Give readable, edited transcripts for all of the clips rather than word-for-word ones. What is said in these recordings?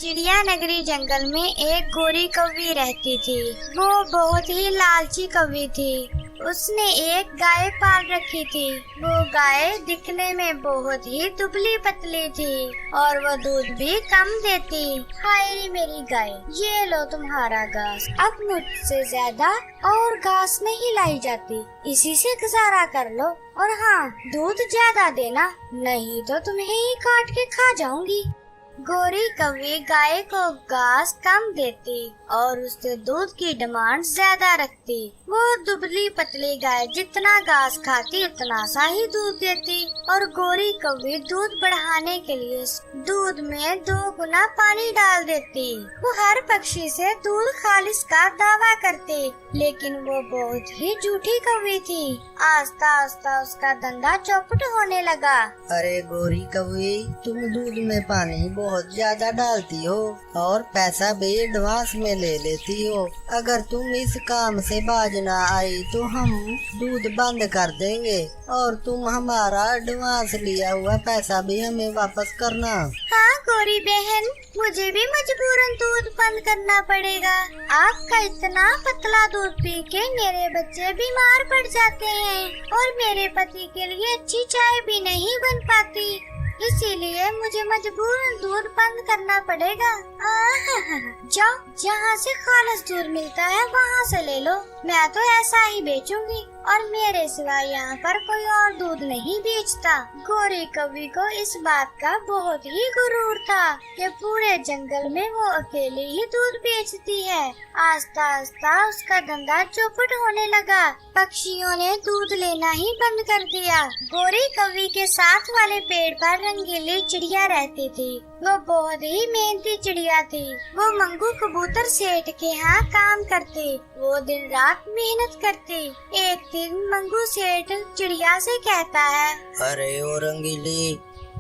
चिड़िया नगरी जंगल में एक गोरी कौवी रहती थी। वो बहुत ही लालची कौवी थी। उसने एक गाय पाल रखी थी। वो गाय दिखने में बहुत ही दुबली पतली थी और वो दूध भी कम देती। हाय मेरी गाय, ये लो तुम्हारा घास। अब मुझसे ज्यादा और घास नहीं लाई जाती, इसी से गुजारा कर लो। और हाँ, दूध ज्यादा देना, नहीं तो तुम्हें ही काट के खा जाऊंगी। गोरी कौवी गाय को घास कम देती और उससे दूध की डिमांड ज्यादा रखती। वो दुबली पतली गाय जितना घास खाती उतना सा ही दूध देती और गोरी कौवी दूध बढ़ाने के लिए दूध में 2 गुना पानी डाल देती। वो हर पक्षी से दूध खालिस का दावा करती, लेकिन वो बहुत ही झूठी कौवी थी। आस्ता आस्ता उसका धंधा चौपट होने लगा। अरे गोरी कौवी, तुम दूध में पानी बहुत ज्यादा डालती हो और पैसा भी एडवांस में ले लेती हो। अगर तुम इस काम से बाज ना आई तो हम दूध बंद कर देंगे और तुम हमारा एडवांस लिया हुआ पैसा भी हमें वापस करना। हाँ गोरी बहन, मुझे भी मजबूरन दूध बंद करना पड़ेगा। आपका इतना पतला दूध पी के मेरे बच्चे बीमार पड़ जाते हैं और मेरे पति के लिए अच्छी चाय भी नहीं बन पाती, इसीलिए मुझे मजबूरन दूध बंद करना पड़ेगा। जाओ, जहाँ से खालिस दूध मिलता है वहाँ से ले लो। मैं तो ऐसा ही बेचूंगी और मेरे सिवा यहाँ पर कोई और दूध नहीं बेचता। गोरी कौवी को इस बात का बहुत ही गुरूर था कि पूरे जंगल में वो अकेले ही दूध बेचती है। आस्ता आस्ता उसका धंधा चौपट होने लगा। पक्षियों ने दूध लेना ही बंद कर दिया। गोरी कौवी के साथ वाले पेड़ पर रंगीली चिड़िया रहती थी। वो बहुत ही मेहनती चिड़िया थी। वो मंगू कबूतर सेठ के यहाँ काम करती। वो दिन रात मेहनत करती। एक दिन मंगू सेठ चिड़िया से कहता है, अरे ओ रंगीली,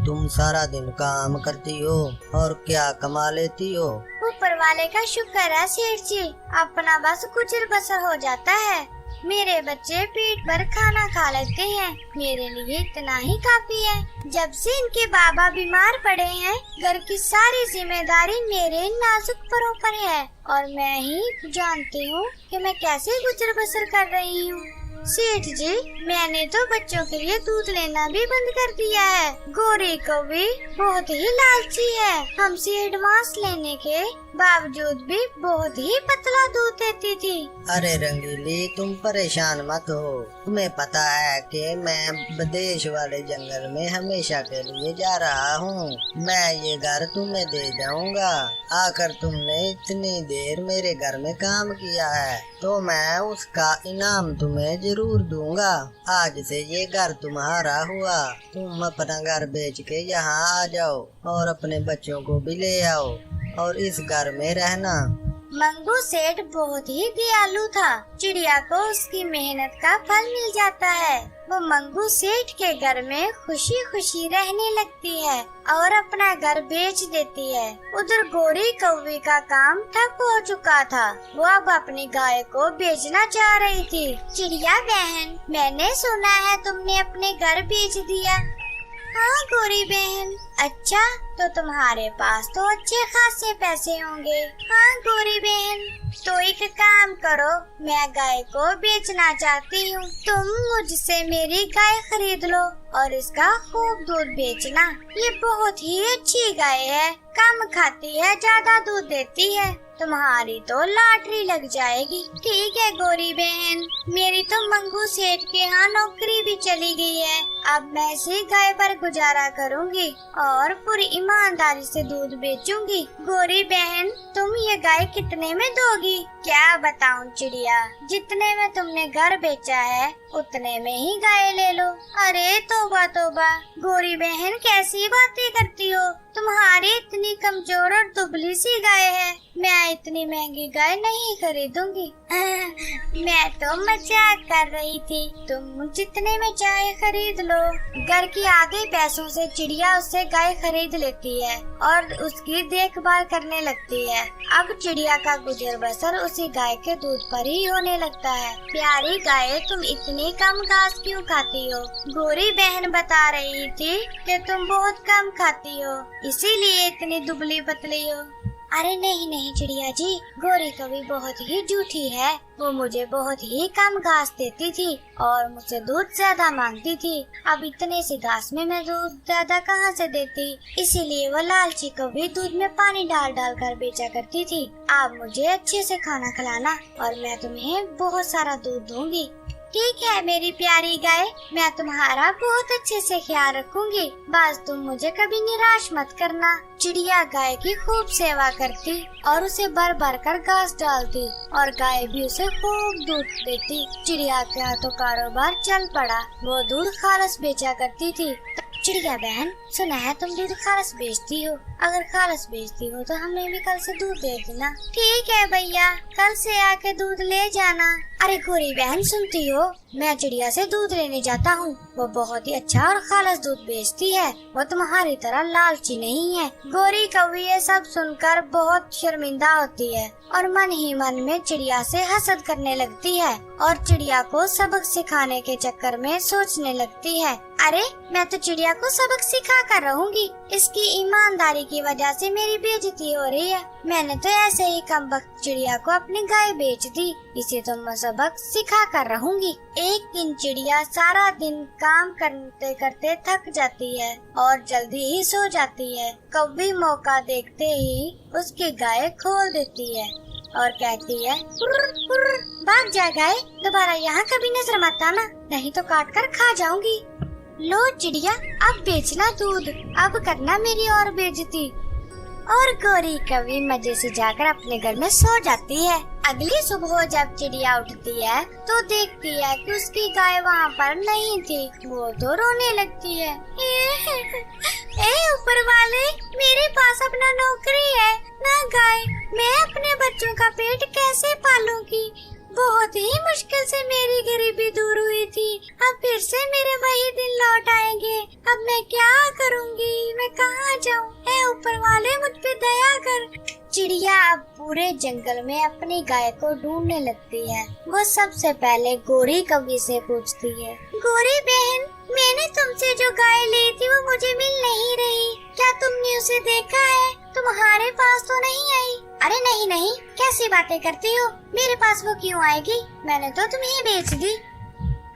तुम सारा दिन काम करती हो और क्या कमा लेती हो? ऊपर वाले का शुक्र है सेठ जी, अपना बस गुजर बसर हो जाता है। मेरे बच्चे पेट भर खाना खा लेते हैं, मेरे लिए इतना ही काफी है। जब से इनके बाबा बीमार पड़े हैं, घर की सारी जिम्मेदारी मेरे नाजुक परों पर है और मैं ही जानती हूँ कि मैं कैसे गुजर बसर कर रही हूँ। सेठ जी, मैंने तो बच्चों के लिए दूध लेना भी बंद कर दिया है। गोरी कौवी बहुत ही लालची है, हमसे एडवांस लेने के बावजूद भी बहुत ही पतला दूध देती थी। अरे रंगीली, तुम परेशान मत हो। तुम्हें पता है कि मैं विदेश वाले जंगल में हमेशा के लिए जा रहा हूँ। मैं ये घर तुम्हें दे जाऊंगा। आकर तुमने इतनी देर मेरे घर में काम किया है तो मैं उसका इनाम तुम्हें जरूर दूंगा। आज से ये घर तुम्हारा हुआ। तुम अपना घर बेच के यहाँ आ जाओ और अपने बच्चों को भी ले आओ और इस घर में रहना। मंगू सेठ बहुत ही दयालु था। चिड़िया को उसकी मेहनत का फल मिल जाता है। वो मंगू सेठ के घर में खुशी खुशी रहने लगती है और अपना घर बेच देती है। उधर गोरी कौवी का काम ठप हो चुका था। वो अब अपनी गाय को बेचना चाह रही थी। चिड़िया बहन, मैंने सुना है तुमने अपने घर बेच दिया। हाँ गोरी बहन। अच्छा, तो तुम्हारे पास तो अच्छे खासे पैसे होंगे। हाँ गोरी बहन, तो एक काम करो, मैं गाय को बेचना चाहती हूँ। तुम मुझसे मेरी गाय खरीद लो और इसका खूब दूध बेचना। ये बहुत ही अच्छी गाय है, कम खाती है, ज्यादा दूध देती है। तुम्हारी तो लॉटरी लग जाएगी। ठीक है गोरी बहन, मेरी तो मंगू सेठ के यहाँ नौकरी भी चली गई है। अब मैं इसी गाय पर गुजारा करूँगी और पूरी ईमानदारी से दूध बेचूंगी। गोरी बहन, तुम ये गाय कितने में दोगी? क्या बताऊं चिड़िया, जितने में तुमने घर बेचा है उतने में ही गाय ले लो। अरे तौबा तौबा, गोरी बहन कैसी बातें करती हो? तुम्हारी इतनी कमजोर और दुबली सी गाय है, मैं इतनी महंगी गाय नहीं खरीदूंगी। मैं तो मजाक कर रही थी, तुम जितने में चाहे खरीद लो। घर के आधे पैसों से चिड़िया उससे गाय खरीद लेती है और उसकी देखभाल करने लगती है। अब चिड़िया का गुजर बसर उसी गाय के दूध पर ही होने लगता है। प्यारी गाय, तुम इतनी कम घास क्यों खाती हो? गोरी बहन बता रही थी कि तुम बहुत कम खाती हो, इसीलिए इतनी दुबली पतली हो। अरे नहीं नहीं चिड़िया जी, गोरी कभी बहुत ही झूठी है। वो मुझे बहुत ही कम घास देती थी और मुझसे दूध ज्यादा मांगती थी। अब इतने से घास में मैं दूध ज्यादा कहाँ से देती, इसीलिए वो लालची को भी दूध में पानी डाल डाल कर बेचा करती थी। आप मुझे अच्छे से खाना खिलाना और मैं तुम्हें बहुत सारा दूध दूंगी। ठीक है मेरी प्यारी गाय, मैं तुम्हारा बहुत अच्छे से ख्याल रखूंगी, बस तुम मुझे कभी निराश मत करना। चिड़िया गाय की खूब सेवा करती और उसे भर भर कर घास डालती और गाय भी उसे खूब दूध देती। चिड़िया का तो कारोबार चल पड़ा, वो दूध खालस बेचा करती थी। चिड़िया बहन, सुना है तुम दूध खालस बेचती हो, अगर खालस बेचती हो तो हमें भी कल से दूध दे देना। ठीक है भैया, कल से आके दूध ले जाना। अरे गोरी बहन सुनती हो, मैं चिड़िया से दूध लेने जाता हूँ, वो बहुत ही अच्छा और खालस दूध बेचती है, वो तुम्हारी तरह लालची नहीं है। गोरी कौवी ये सब सुनकर बहुत शर्मिंदा होती है और मन ही मन में चिड़िया से हसद करने लगती है और चिड़िया को सबक सिखाने के चक्कर में सोचने लगती है, अरे मैं तो चिड़िया को सबक सिखा कर रहूंगी, इसकी ईमानदारी की वजह से मेरी बेइज्जती हो रही है। मैंने तो ऐसे ही कमबख्त चिड़िया को अपनी गाय बेच दी, इसे तो मैं सबक सिखा कर रहूंगी। एक दिन चिड़िया सारा दिन काम करते करते थक जाती है और जल्दी ही सो जाती है। कौवी मौका देखते ही उसकी गाय खोल देती है और कहती है, "हुर्र, हुर्र, भाग जा गाय, दोबारा यहाँ कभी नजर मत आना, नहीं तो काट कर खा जाऊंगी। लो चिड़िया, अब बेचना दूध, अब करना मेरी और बेइज्जती। और गोरी कौवी मजे से जाकर अपने घर में सो जाती है। अगली सुबह जब चिड़िया उठती है तो देखती है कि उसकी गाय वहाँ पर नहीं थी, वो तो रोने लगती है। ए ऊपर वाले, मेरे पास अपना नौकरी है ना गाय, मैं अपने बच्चों का पेट कैसे पालूंगी? बहुत ही मुश्किल से मेरी गरीबी दूर हुई थी, अब फिर से मेरे वही दिन लौट आएंगे, अब मैं क्या करूंगी, मैं कहाँ जाऊँ? ऐ ऊपर वाले, मुझ पे दया कर। चिड़िया अब पूरे जंगल में अपनी गाय को ढूंढने लगती है। वो सबसे पहले गोरी कौवी से पूछती है, गोरी बहन, मैंने तुमसे जो गाय ली थी वो मुझे मिल नहीं रही, क्या तुमने उसे देखा है? तुम्हारे पास तो नहीं आई। अरे नहीं नहीं, कैसी बातें करती हो, मेरे पास वो क्यों आएगी, मैंने तो तुम्हें बेच दी।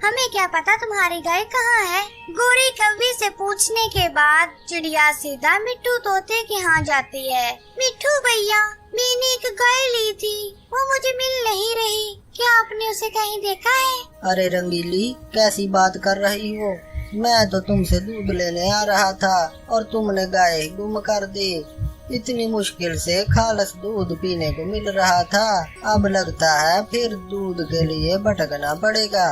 हमें क्या पता तुम्हारी गाय कहाँ है? गोरी कौवी से पूछने के बाद चिड़िया सीधा मिट्ठू तोते के यहाँ जाती है। मिट्ठू भैया, मैंने एक गाय ली थी, वो मुझे मिल नहीं रही, क्या आपने उसे कहीं देखा है? अरे रंगीली, कैसी बात कर रही हो, मैं तो तुमसे दूध लेने आ रहा था और तुमने गाय गुम कर दी। इतनी मुश्किल से खालस दूध पीने को मिल रहा था, अब लगता है फिर दूध के लिए भटकना पड़ेगा।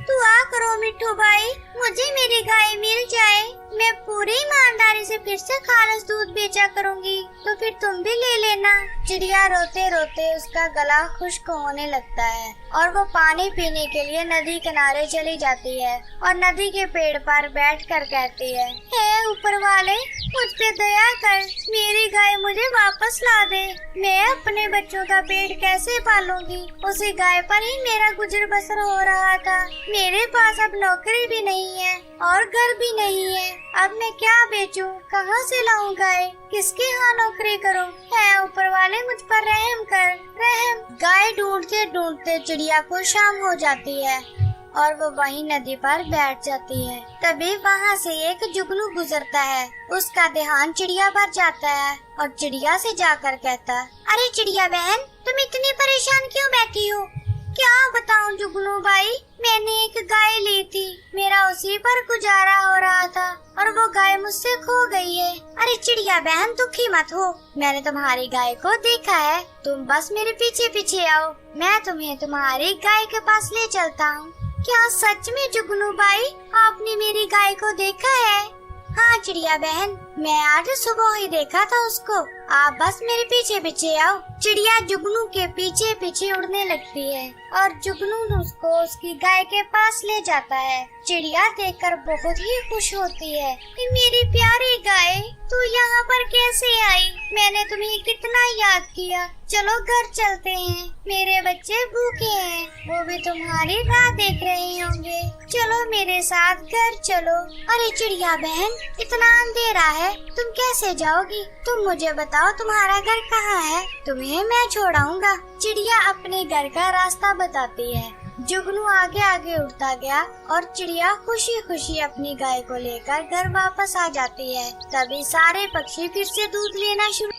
दुआ करो मिट्ठू भाई, मुझे मेरी गाय मिल जाए, मैं पूरी ईमानदारी से फिर से खालस दूध बेचा करूंगी, तो फिर तुम भी ले लेना। चिड़िया रोते रोते उसका गला खुश्क होने लगता है और वो पानी पीने के लिए नदी किनारे चली जाती है और नदी के पेड़ पर बैठकर कहती है, हे ऊपर वाले, मुझ पे दया कर, मेरी गाय मुझे वापस ला दे, मैं अपने बच्चों का पेट कैसे पालूंगी? उसी गाय पर ही मेरा गुजर बसर हो रहा था, मेरे पास अब नौकरी भी नहीं है और घर भी नहीं है, अब मैं क्या बेचूं? कहाँ से लाऊं गाय? किसके यहाँ नौकरी करूं? है ऊपर वाले, मुझ पर रहम कर, रहम। गाय ढूंढते ढूंढते चिड़िया को शाम हो जाती है और वो वहीं नदी पर बैठ जाती है। तभी वहाँ से एक जुगनू गुजरता है, उसका ध्यान चिड़िया पर जाता है और चिड़िया से जाकर कहता है, अरे चिड़िया बहन, तुम इतनी परेशान क्यों बैठी हो? क्या बताऊं जुगनू भाई, मैंने एक गाय ली थी, मेरा उसी पर गुजारा हो रहा था और वो गाय मुझसे खो गई है। अरे चिड़िया बहन, दुखी मत हो, मैंने तुम्हारी गाय को देखा है, तुम बस मेरे पीछे पीछे आओ, मैं तुम्हें तुम्हारी गाय के पास ले चलता हूँ। क्या सच में जुगनू भाई, आपने मेरी गाय को देखा है? हाँ चिड़िया बहन, मैं आज सुबह ही देखा था उसको, आप बस मेरे पीछे पीछे आओ। चिड़िया जुगनू के पीछे पीछे उड़ने लगती है और जुगनू उसको उसकी गाय के पास ले जाता है। चिड़िया देखकर बहुत ही खुश होती है, मेरी प्यारी गाय, तू यहाँ पर कैसे आई? मैंने तुम्हें कितना याद किया। चलो घर चलते हैं, मेरे बच्चे भूखे हैं, वो भी तुम्हारी राह देख रहे होंगे। चलो मेरे साथ घर चलो। अरे चिड़िया बहन, इतना अंधेरा है, तुम कैसे जाओगी? तुम मुझे बताओ तुम्हारा घर कहाँ है, तुम्हें मैं छोड़ाऊंगा। चिड़िया अपने घर का रास्ता बताती है। जुगनू आगे आगे उड़ता गया और चिड़िया खुशी खुशी अपनी गाय को लेकर घर वापस आ जाती है। तभी सारे पक्षी फिर से दूध लेना शुरू